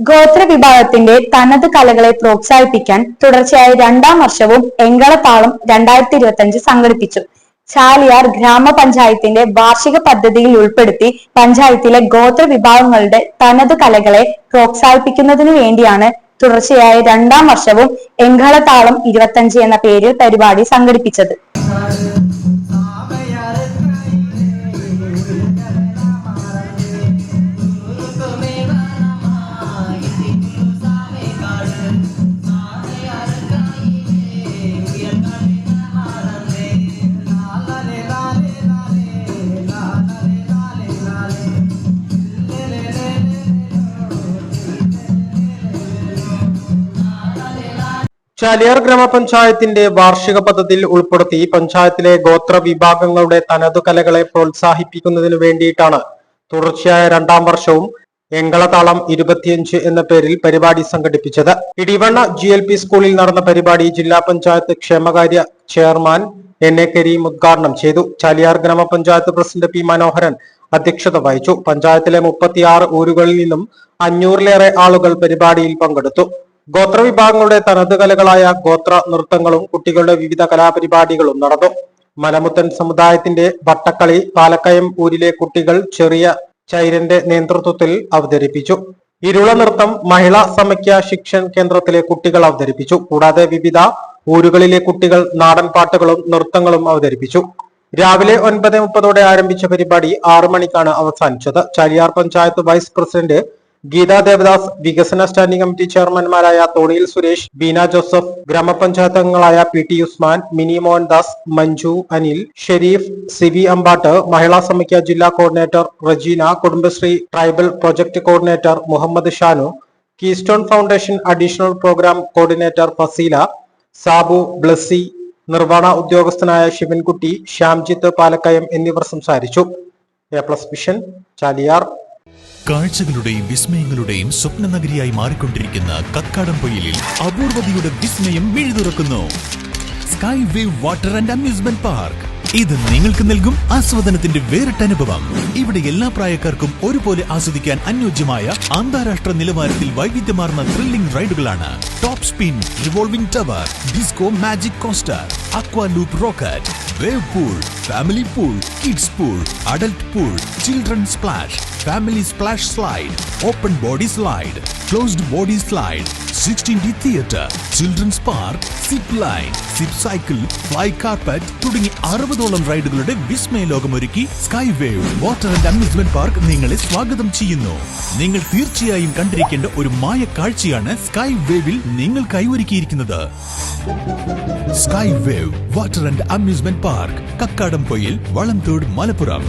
ഗോത്രവിഭാഗത്തിന്റെ തനത് കലകളെ പ്രോത്സാഹിപ്പിക്കാൻ തുടർച്ചയായ രണ്ടാം വർഷവും എങ്കളത്താളം 2025 സംഘടിപ്പിച്ചു. ചാലിയാർ ഗ്രാമപഞ്ചായത്തിന്റെ വാർഷിക പദ്ധതിയിൽ ഉൾപ്പെടുത്തി പഞ്ചായത്തിലെ ഗോത്രവിഭാഗങ്ങളുടെ തനത് കലകളെ പ്രോത്സാഹിപ്പിക്കുന്നതിനു വേണ്ടിയാണ് തുടർച്ചയായ രണ്ടാം വർഷവും എങ്കളത്താളം 25 എന്ന പേരിൽ പരിപാടി സംഘടിപ്പിച്ചത്. ചാലിയാർ ഗ്രാമപഞ്ചായത്തിന്റെ വാർഷിക പദ്ധതിയിൽ ഉൾപ്പെടുത്തി പഞ്ചായത്തിലെ ഗോത്ര വിഭാഗങ്ങളുടെ തനതു കലകളെ പ്രോത്സാഹിപ്പിക്കുന്നതിനു വേണ്ടിയിട്ടാണ് തുടർച്ചയായ രണ്ടാം വർഷവും എങ്കളത്താളം 25 എന്ന പേരിൽ പരിപാടി സംഘടിപ്പിച്ചത്. ഇടിവണ്ണ GLP സ്കൂളിൽ നടന്ന പരിപാടി ജില്ലാ പഞ്ചായത്ത് ക്ഷേമകാര്യ ചെയർമാൻ NA കരീം ഉദ്ഘാടനം ചെയ്തു. ചാലിയാർ ഗ്രാമപഞ്ചായത്ത് പ്രസിഡന്റ് P മനോഹരൻ അധ്യക്ഷത വഹിച്ചു. പഞ്ചായത്തിലെ 36 ഊരുകളിൽ നിന്നും 500-ലേറെ ആളുകൾ പരിപാടിയിൽ പങ്കെടുത്തു. ഗോത്രവിഭാഗങ്ങളുടെ തനത് കലകളായ ഗോത്ര നൃത്തങ്ങളും കുട്ടികളുടെ വിവിധ കലാപരിപാടികളും നടന്നു. മലമുത്തൻ സമുദായത്തിന്റെ വട്ടക്കളി പാലക്കയം ഊരിലെ കുട്ടികൾ ചെറിയ ചൈരന്റെ നേതൃത്വത്തിൽ അവതരിപ്പിച്ചു. ഇരുള നൃത്തം മഹിളാ സമക്യ ശിക്ഷൺ കേന്ദ്രത്തിലെ കുട്ടികൾ അവതരിപ്പിച്ചു. കൂടാതെ വിവിധ ഊരുകളിലെ കുട്ടികൾ നാടൻ പാട്ടുകളും നൃത്തങ്ങളും അവതരിപ്പിച്ചു. രാവിലെ 9:30 ആരംഭിച്ച പരിപാടി 6 മണിക്കാണ് അവസാനിച്ചത്. ചാലിയാർ പഞ്ചായത്ത് വൈസ് പ്രസിഡന്റ് ഗീതാ ദേവദാസ്, വികസന സ്റ്റാൻഡിംഗ് കമ്മിറ്റി ചെയർമാൻമാരായ തോണിയിൽ സുരേഷ്, ബീന ജോസഫ്, ഗ്രാമപഞ്ചായത്ത് അംഗങ്ങളായ PT ഉസ്മാൻ, മിനി മോഹൻദാസ്, മഞ്ജു, അനിൽ, ഷെരീഫ്, CV അമ്പാട്ട്, മഹിളാ സമിക്യ ജില്ലാ coordinator Rejeena, Kudumbashree tribal project coordinator Muhammad Shanu, keystone foundation additional program coordinator Faseela, Sabu, Blessy, നിർവ്വഹണ ഉദ്യോഗസ്ഥനായ ശിവൻകുട്ടി, ശ്യാംജിത്ത് പാലക്കയം എന്നിവർ സംസാരിച്ചു. A+ vision, Chaliyar. കാഴ്ചകളുടെയും വിസ്മയങ്ങളുടെയും സ്വപ്ന നഗരിയായി മാറിക്കൊണ്ടിരിക്കുന്ന കക്കാടംപൊയിലിൽ അപൂർവതയുടെ വിസ്മയം മിഴിതുറക്കുന്നു. Sky wave water and amusement park. ഇത് നിങ്ങൾക്ക് നൽകും ആസ്വാദനത്തിന്റെ വേറിട്ട അനുഭവം. ഇവിടെ എല്ലാ പ്രായക്കാർക്കും ഒരുപോലെ ആസ്വദിക്കാൻ അനുയോജ്യമായ അന്താരാഷ്ട്ര നിലവാരത്തിൽ വൈവിധ്യമാർന്ന ത്രില്ലിംഗ് റൈഡുകളാണ്. Top spin, revolving tower, disco magic coaster, aqua loop rocket, wave pool, family pool, kids pool, adult pool, children splash, family splash slide, open body slide, closed body slide, 16D theatre, children's park, zip line, zip cycle, fly carpet തുടങ്ങി 60ഓളം റൈഡുകളുടെ വിസ്മയ ലോകമൊരുക്കി sky wave water and amusement park നിങ്ങളെ സ്വാഗതം ചെയ്യുന്നു. നിങ്ങൾ തീർച്ചയായും കണ്ടിരിക്കേണ്ട ഒരു മായ കാഴ്ചയാണ് സ്കൈ വേവിൽ നിങ്ങൾക്കായി ഒരുക്കിയിരിക്കുന്നത്. Sky wave water and amusement park, Kakkadampoyil, Valamthode, Malappuram.